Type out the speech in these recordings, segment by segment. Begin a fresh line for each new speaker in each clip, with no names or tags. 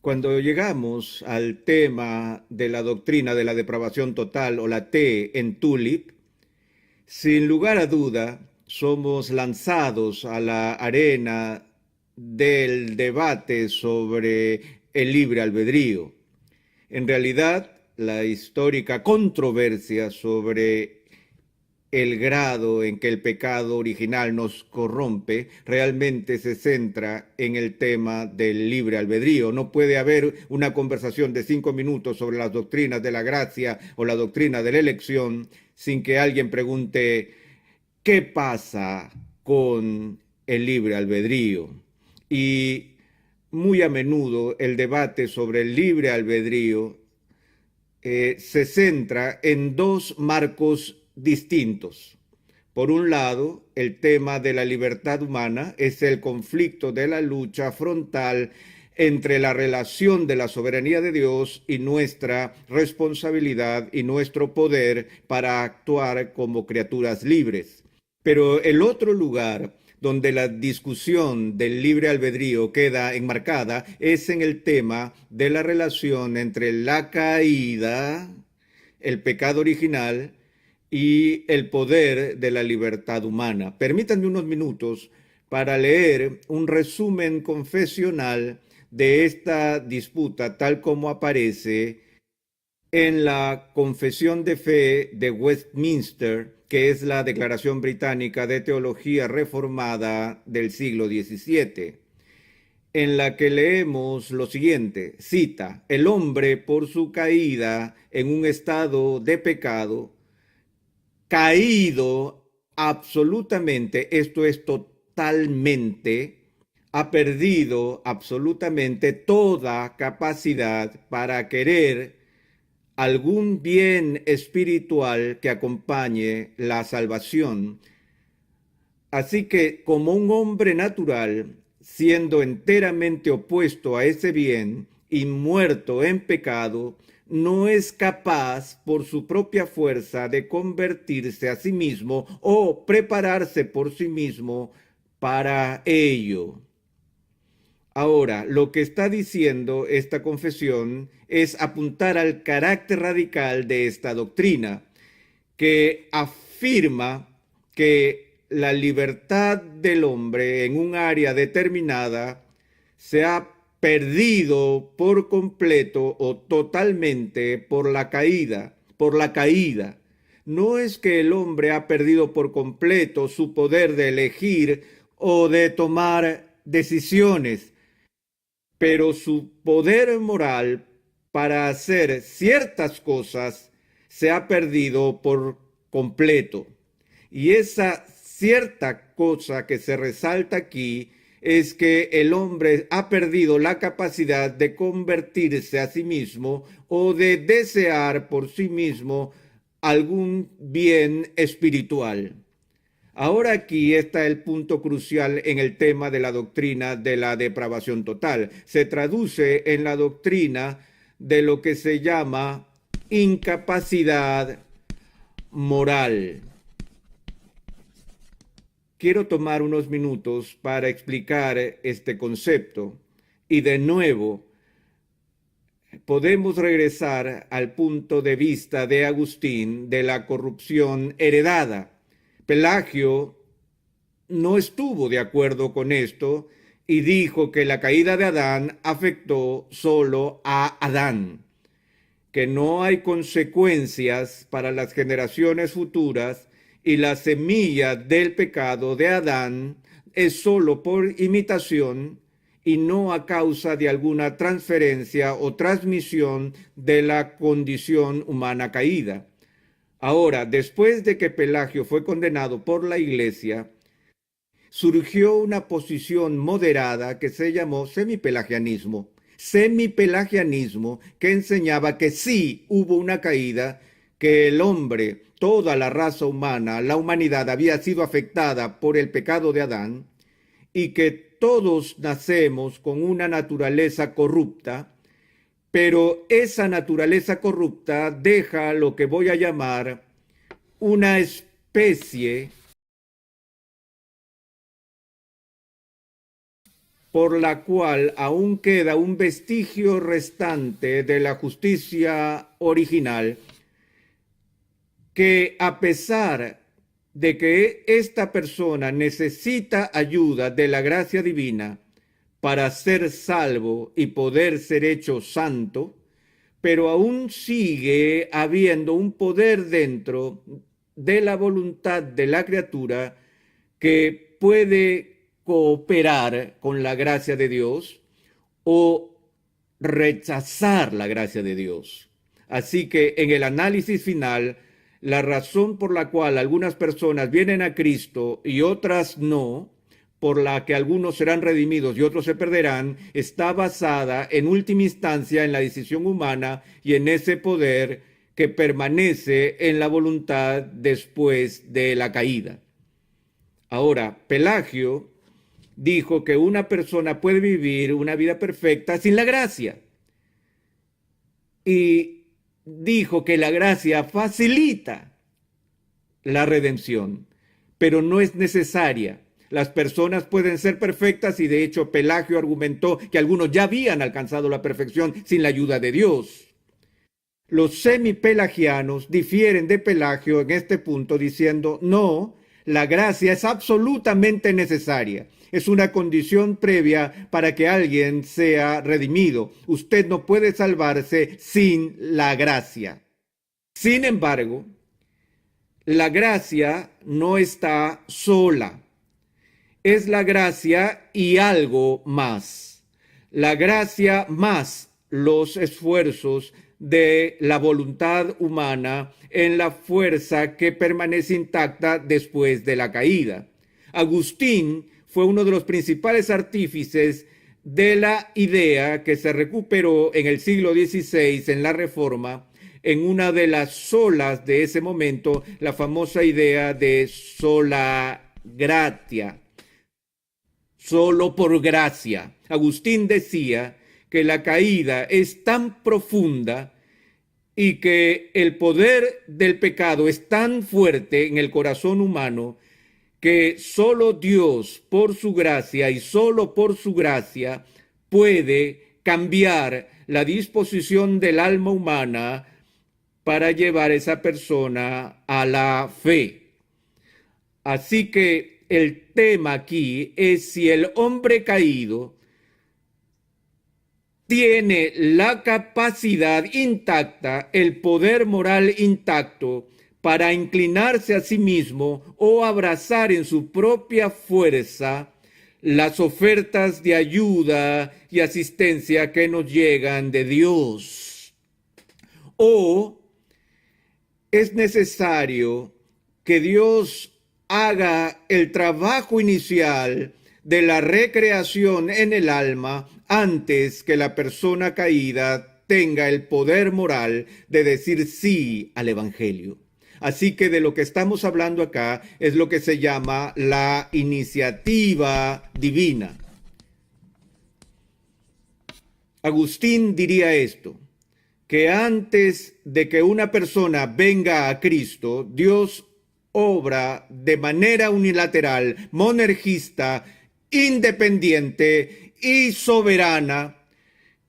Cuando llegamos al tema de la doctrina de la depravación total o la T en Tulip, sin lugar a duda somos lanzados a la arena del debate sobre el libre albedrío. En realidad, la histórica controversia sobre el grado en que el pecado original nos corrompe realmente se centra en el tema del libre albedrío. No puede haber una conversación de 5 minutos sobre las doctrinas de la gracia o la doctrina de la elección sin que alguien pregunte ¿qué pasa con el libre albedrío? Y muy a menudo el debate sobre el libre albedrío se centra en dos marcos distintos. Por un lado, el tema de la libertad humana es el conflicto de la lucha frontal entre la relación de la soberanía de Dios y nuestra responsabilidad y nuestro poder para actuar como criaturas libres. Pero el otro lugar donde la discusión del libre albedrío queda enmarcada es en el tema de la relación entre la caída, el pecado original y el poder de la libertad humana. Permítanme unos minutos para leer un resumen confesional de esta disputa tal como aparece en la Confesión de Fe de Westminster, que es la Declaración Británica de Teología Reformada del siglo XVII, en la que leemos lo siguiente, cita, el hombre por su caída en un estado de pecado, caído absolutamente, esto es totalmente, ha perdido absolutamente toda capacidad para querer algún bien espiritual que acompañe la salvación. Así que como un hombre natural, siendo enteramente opuesto a ese bien y muerto en pecado, no es capaz por su propia fuerza de convertirse a sí mismo o prepararse por sí mismo para ello. Ahora, lo que está diciendo esta confesión es apuntar al carácter radical de esta doctrina, que afirma que la libertad del hombre en un área determinada se ha perdido por completo o totalmente por la caída, No es que el hombre ha perdido por completo su poder de elegir o de tomar decisiones, pero su poder moral para hacer ciertas cosas se ha perdido por completo. Y esa cierta cosa que se resalta aquí es que el hombre ha perdido la capacidad de convertirse a sí mismo o de desear por sí mismo algún bien espiritual. Ahora aquí está el punto crucial en el tema de la doctrina de la depravación total. Se traduce en la doctrina de lo que se llama incapacidad moral. Quiero tomar unos minutos para explicar este concepto y de nuevo podemos regresar al punto de vista de Agustín de la corrupción heredada. Pelagio no estuvo de acuerdo con esto y dijo que la caída de Adán afectó solo a Adán, que no hay consecuencias para las generaciones futuras y la semilla del pecado de Adán es solo por imitación y no a causa de alguna transferencia o transmisión de la condición humana caída. Ahora, después de que Pelagio fue condenado por la Iglesia, surgió una posición moderada que se llamó semipelagianismo, que enseñaba que sí hubo una caída, que el hombre, toda la raza humana, la humanidad había sido afectada por el pecado de Adán y que todos nacemos con una naturaleza corrupta, pero esa naturaleza corrupta deja lo que voy a llamar una especie por la cual aún queda un vestigio restante de la justicia original, que a pesar de que esta persona necesita ayuda de la gracia divina para ser salvo y poder ser hecho santo, pero aún sigue habiendo un poder dentro de la voluntad de la criatura que puede cooperar con la gracia de Dios o rechazar la gracia de Dios. Así que en el análisis final, la razón por la cual algunas personas vienen a Cristo y otras no, por la que algunos serán redimidos y otros se perderán, está basada en última instancia en la decisión humana y en ese poder que permanece en la voluntad después de la caída. Ahora, Pelagio dijo que una persona puede vivir una vida perfecta sin la gracia. Y dijo que la gracia facilita la redención, pero no es necesaria. Las personas pueden ser perfectas y de hecho Pelagio argumentó que algunos ya habían alcanzado la perfección sin la ayuda de Dios. Los semipelagianos difieren de Pelagio en este punto diciendo, no, la gracia es absolutamente necesaria. Es una condición previa para que alguien sea redimido. Usted no puede salvarse sin la gracia. Sin embargo, la gracia no está sola. Es la gracia y algo más. La gracia más los esfuerzos de la voluntad humana en la fuerza que permanece intacta después de la caída. Agustín fue uno de los principales artífices de la idea que se recuperó en el siglo XVI en la Reforma, en una de las solas de ese momento, la famosa idea de sola gratia, solo por gracia. Agustín decía que la caída es tan profunda y que el poder del pecado es tan fuerte en el corazón humano que solo Dios, por su gracia y solo por su gracia, puede cambiar la disposición del alma humana para llevar a esa persona a la fe. Así que el tema aquí es si el hombre caído tiene la capacidad intacta, el poder moral intacto para inclinarse a sí mismo o abrazar en su propia fuerza las ofertas de ayuda y asistencia que nos llegan de Dios. O es necesario que Dios haga el trabajo inicial de la recreación en el alma antes que la persona caída tenga el poder moral de decir sí al Evangelio. Así que de lo que estamos hablando acá es lo que se llama la iniciativa divina. Agustín diría esto, que antes de que una persona venga a Cristo, Dios obra de manera unilateral, monergista, independiente y soberana,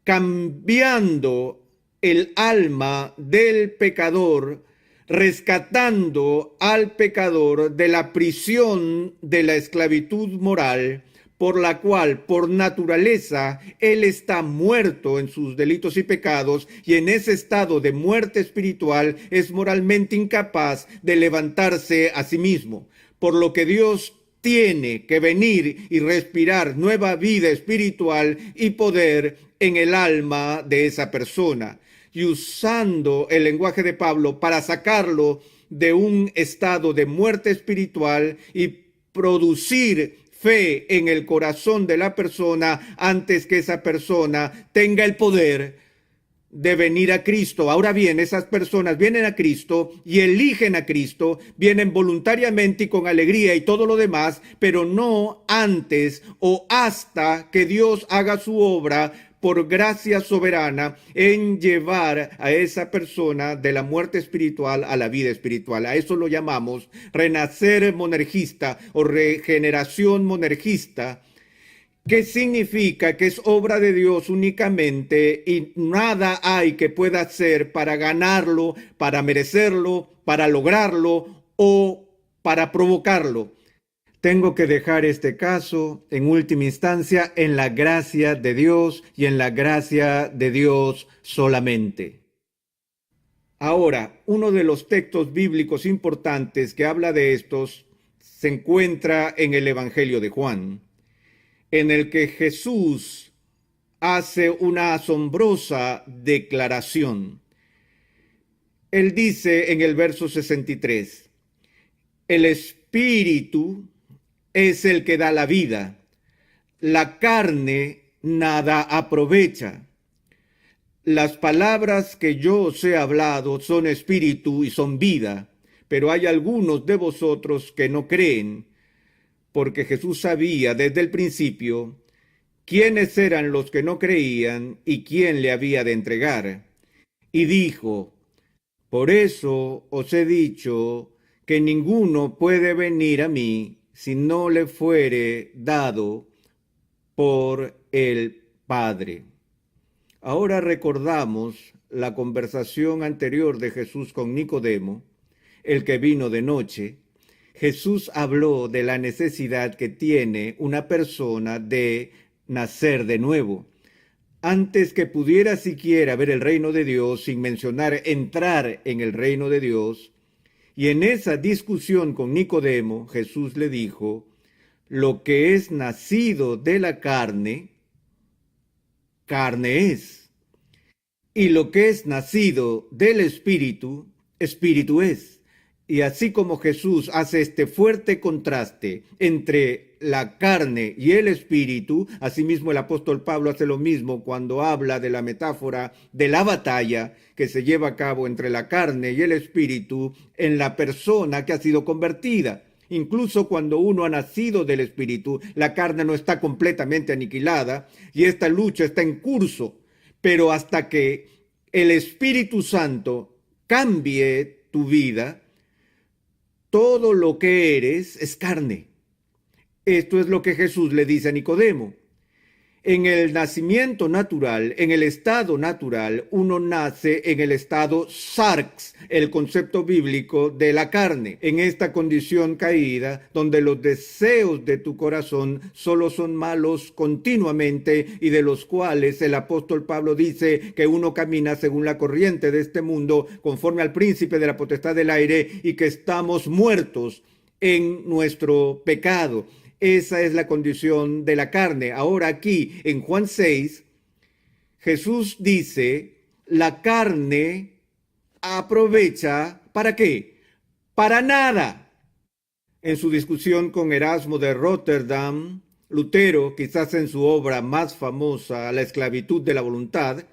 cambiando el alma del pecador, rescatando al pecador de la prisión de la esclavitud moral, por la cual, por naturaleza, él está muerto en sus delitos y pecados, y en ese estado de muerte espiritual es moralmente incapaz de levantarse a sí mismo. Por lo que Dios tiene que venir y respirar nueva vida espiritual y poder en el alma de esa persona. Y usando el lenguaje de Pablo para sacarlo de un estado de muerte espiritual y producir fe en el corazón de la persona antes que esa persona tenga el poder de venir a Cristo. Ahora bien, esas personas vienen a Cristo y eligen a Cristo, vienen voluntariamente y con alegría y todo lo demás, pero no antes o hasta que Dios haga su obra por gracia soberana en llevar a esa persona de la muerte espiritual a la vida espiritual. A eso lo llamamos renacer monergista o regeneración monergista. que significa que es obra de Dios únicamente y nada hay que pueda hacer para ganarlo, para merecerlo, para lograrlo o para provocarlo. Tengo que dejar este caso, en última instancia, en la gracia de Dios y en la gracia de Dios solamente. Ahora, uno de los textos bíblicos importantes que habla de estos se encuentra en el Evangelio de Juan, en el que Jesús hace una asombrosa declaración. Él dice en el verso 63, el Espíritu es el que da la vida, la carne nada aprovecha. Las palabras que yo os he hablado son espíritu y son vida, pero hay algunos de vosotros que no creen, porque Jesús sabía desde el principio quiénes eran los que no creían y quién le había de entregar. Y dijo, por eso os he dicho que ninguno puede venir a mí si no le fuere dado por el Padre. Ahora recordamos la conversación anterior de Jesús con Nicodemo, el que vino de noche. Jesús habló de la necesidad que tiene una persona de nacer de nuevo. Antes que pudiera siquiera ver el reino de Dios, sin mencionar entrar en el reino de Dios, y en esa discusión con Nicodemo, Jesús le dijo, lo que es nacido de la carne, carne es. Y lo que es nacido del Espíritu, Espíritu es. Y así como Jesús hace este fuerte contraste entre la carne y el Espíritu, asimismo el apóstol Pablo hace lo mismo cuando habla de la metáfora de la batalla que se lleva a cabo entre la carne y el Espíritu en la persona que ha sido convertida. Incluso cuando uno ha nacido del Espíritu, la carne no está completamente aniquilada y esta lucha está en curso. Pero hasta que el Espíritu Santo cambie tu vida, todo lo que eres es carne. Esto es lo que Jesús le dice a Nicodemo. En el nacimiento natural, en el estado natural, uno nace en el estado sarx, el concepto bíblico de la carne. En esta condición caída, donde los deseos de tu corazón solo son malos continuamente y de los cuales el apóstol Pablo dice que uno camina según la corriente de este mundo, conforme al príncipe de la potestad del aire y que estamos muertos en nuestro pecado. Esa es la condición de la carne. Ahora aquí en Juan 6, Jesús dice, la carne aprovecha, ¿para qué? Para nada. En su discusión con Erasmo de Rotterdam, Lutero, quizás en su obra más famosa, La esclavitud de la voluntad,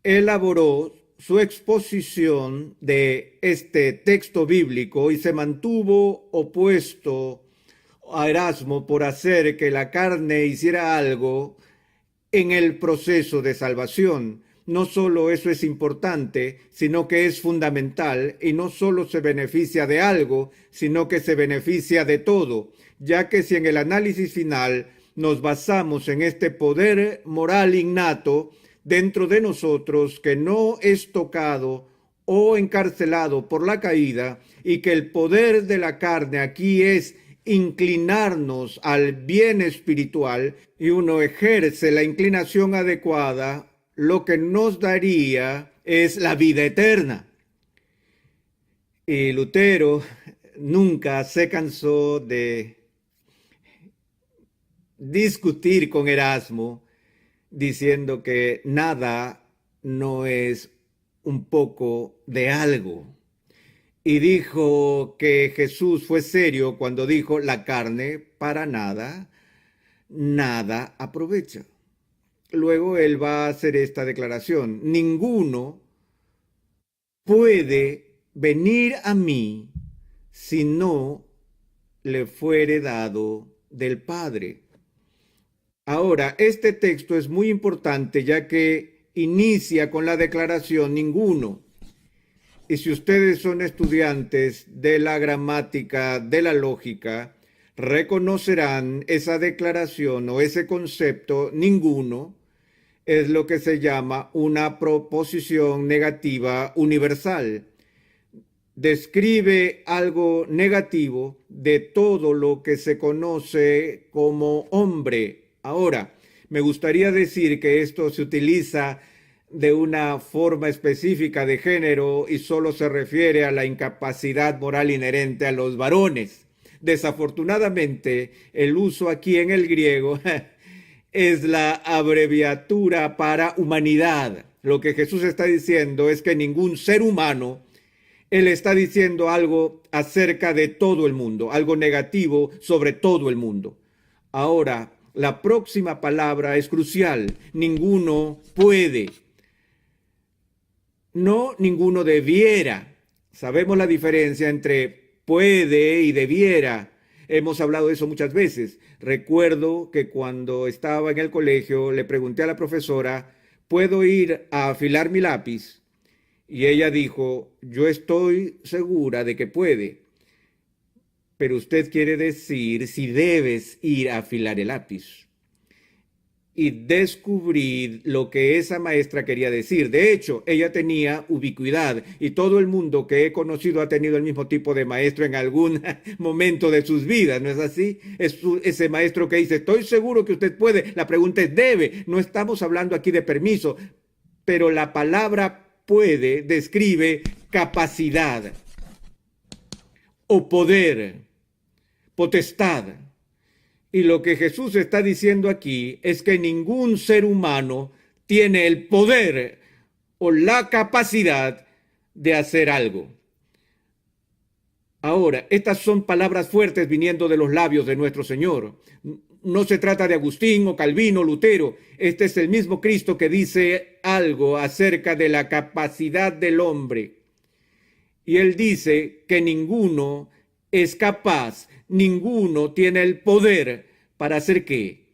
elaboró su exposición de este texto bíblico y se mantuvo opuesto a Erasmo por hacer que la carne hiciera algo en el proceso de salvación. No solo eso es importante, sino que es fundamental y no solo se beneficia de algo, sino que se beneficia de todo, ya que si en el análisis final nos basamos en este poder moral innato dentro de nosotros que no es tocado o encarcelado por la caída y que el poder de la carne aquí es inclinarnos al bien espiritual y uno ejerce la inclinación adecuada, lo que nos daría es la vida eterna. Y Lutero nunca se cansó de discutir con Erasmo diciendo que nada no es un poco de algo. Y dijo que Jesús fue serio cuando dijo la carne para nada, nada aprovecha. Luego él va a hacer esta declaración. Ninguno puede venir a mí si no le fuere dado del Padre. Ahora, este texto es muy importante ya que inicia con la declaración ninguno. Y si ustedes son estudiantes de la gramática, de la lógica, reconocerán esa declaración o ese concepto, ninguno, es lo que se llama una proposición negativa universal. Describe algo negativo de todo lo que se conoce como hombre. Ahora, me gustaría decir que esto se utiliza de una forma específica de género y solo se refiere a la incapacidad moral inherente a los varones. Desafortunadamente, el uso aquí en el griego es la abreviatura para humanidad. Lo que Jesús está diciendo es que ningún ser humano, él está diciendo algo acerca de todo el mundo, algo negativo sobre todo el mundo. Ahora, la próxima palabra es crucial. Ninguno puede. No, ninguno debiera. Sabemos la diferencia entre puede y debiera. Hemos hablado de eso muchas veces. Recuerdo que cuando estaba en el colegio le pregunté a la profesora, ¿puedo ir a afilar mi lápiz? Y ella dijo, yo estoy segura de que puede, pero usted quiere decir si debes ir a afilar el lápiz. Y descubrí lo que esa maestra quería decir. De hecho, ella tenía ubicuidad y todo el mundo que he conocido ha tenido el mismo tipo de maestro en algún momento de sus vidas, ¿no es así? Es ese maestro que dice, estoy seguro que usted puede. La pregunta es, debe. No estamos hablando aquí de permiso, pero la palabra puede describe capacidad o poder, potestad. Y lo que Jesús está diciendo aquí es que ningún ser humano tiene el poder o la capacidad de hacer algo. Ahora, estas son palabras fuertes viniendo de los labios de nuestro Señor. No se trata de Agustín o Calvino o Lutero. Este es el mismo Cristo que dice algo acerca de la capacidad del hombre. Y él dice que ninguno es capaz, ninguno tiene el poder para hacer qué,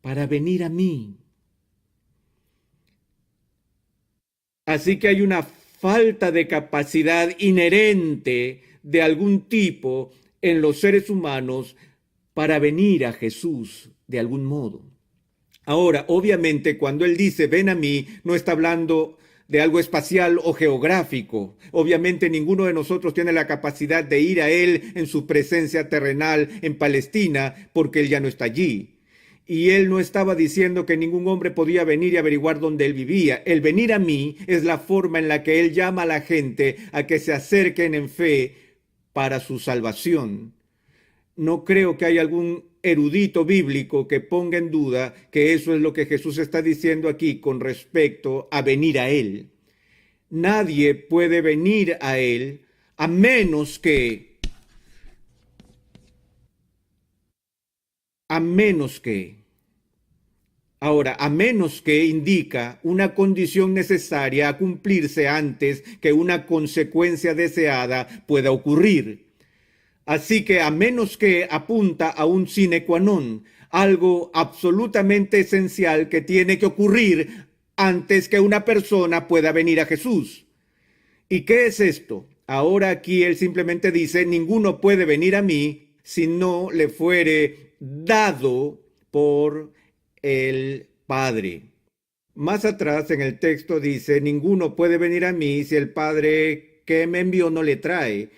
para venir a mí. Así que hay una falta de capacidad inherente de algún tipo en los seres humanos para venir a Jesús de algún modo. Ahora, obviamente, cuando él dice ven a mí, no está hablando de algo espacial o geográfico. Obviamente ninguno de nosotros tiene la capacidad de ir a él en su presencia terrenal en Palestina, porque él ya no está allí. Y él no estaba diciendo que ningún hombre podía venir y averiguar dónde él vivía. El venir a mí es la forma en la que él llama a la gente a que se acerquen en fe para su salvación. No creo que haya algún erudito bíblico que ponga en duda que eso es lo que Jesús está diciendo aquí con respecto a venir a Él. Nadie puede venir a Él a menos que Ahora, a menos que indica una condición necesaria a cumplirse antes que una consecuencia deseada pueda ocurrir. Así que a menos que apunta a un sine qua non, algo absolutamente esencial que tiene que ocurrir antes que una persona pueda venir a Jesús. ¿Y qué es esto? Ahora aquí él simplemente dice, ninguno puede venir a mí si no le fuere dado por el Padre. Más atrás en el texto dice, ninguno puede venir a mí si el Padre que me envió no le trae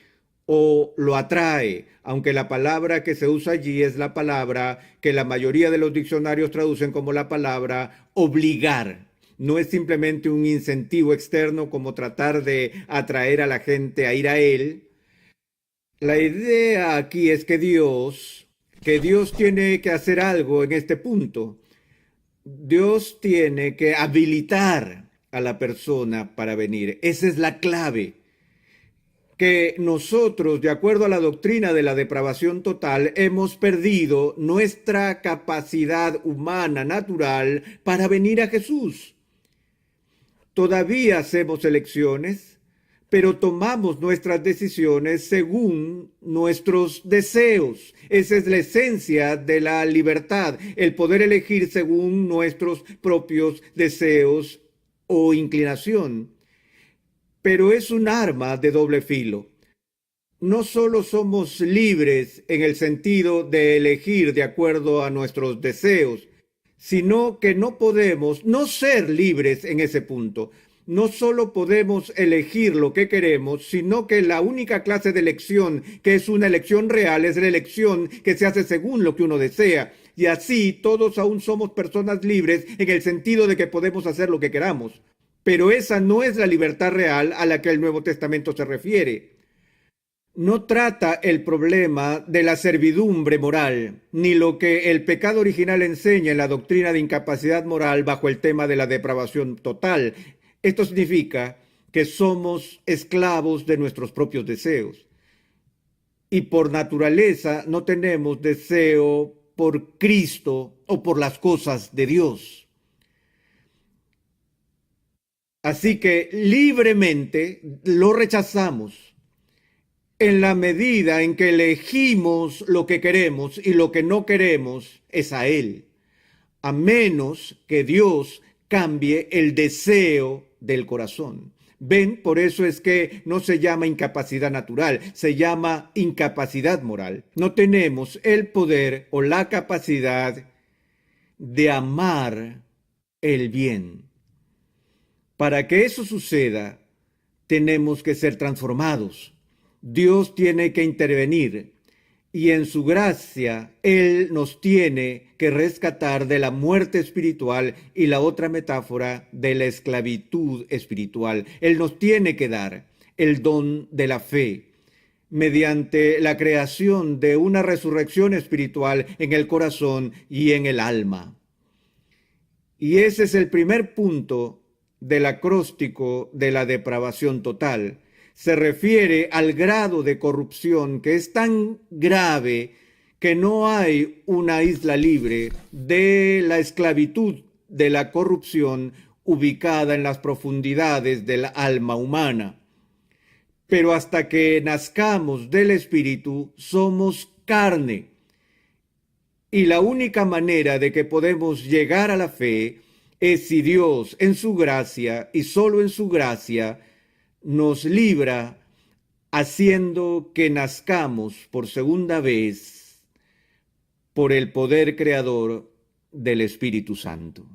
o lo atrae, aunque la palabra que se usa allí es la palabra que la mayoría de los diccionarios traducen como la palabra obligar. No es simplemente un incentivo externo como tratar de atraer a la gente a ir a él. La idea aquí es que Dios tiene que hacer algo en este punto. Dios tiene que habilitar a la persona para venir. Esa es la clave. Que nosotros, de acuerdo a la doctrina de la depravación total, hemos perdido nuestra capacidad humana natural para venir a Jesús. Todavía hacemos elecciones, pero tomamos nuestras decisiones según nuestros deseos. Esa es la esencia de la libertad, el poder elegir según nuestros propios deseos o inclinación. Pero es un arma de doble filo. no solo somos libres en el sentido de elegir de acuerdo a nuestros deseos, sino que no podemos no ser libres en ese punto. No solo podemos elegir lo que queremos, sino que la única clase de elección que es una elección real es la elección que se hace según lo que uno desea. Y así todos aún somos personas libres en el sentido de que podemos hacer lo que queramos. Pero esa no es la libertad real a la que el Nuevo Testamento se refiere. No trata el problema de la servidumbre moral, ni lo que el pecado original enseña en la doctrina de incapacidad moral bajo el tema de la depravación total. Esto significa que somos esclavos de nuestros propios deseos. Y por naturaleza no tenemos deseo por Cristo o por las cosas de Dios. Así que libremente lo rechazamos en la medida en que elegimos lo que queremos y lo que no queremos es a Él, a menos que Dios cambie el deseo del corazón. ¿Ven? Por eso es que no se llama incapacidad natural, se llama incapacidad moral. No tenemos el poder o la capacidad de amar el bien. Para que eso suceda, tenemos que ser transformados. Dios tiene que intervenir y en su gracia Él nos tiene que rescatar de la muerte espiritual y la otra metáfora de la esclavitud espiritual. Él nos tiene que dar el don de la fe mediante la creación de una resurrección espiritual en el corazón y en el alma. Y ese es el primer punto del acróstico de la depravación total. Se refiere al grado de corrupción que es tan grave que no hay una isla libre de la esclavitud de la corrupción ubicada en las profundidades del alma humana. Pero hasta que nazcamos del Espíritu, somos carne. Y la única manera de que podemos llegar a la fe es si Dios, en su gracia y solo en su gracia, nos libra haciendo que nazcamos por segunda vez por el poder creador del Espíritu Santo.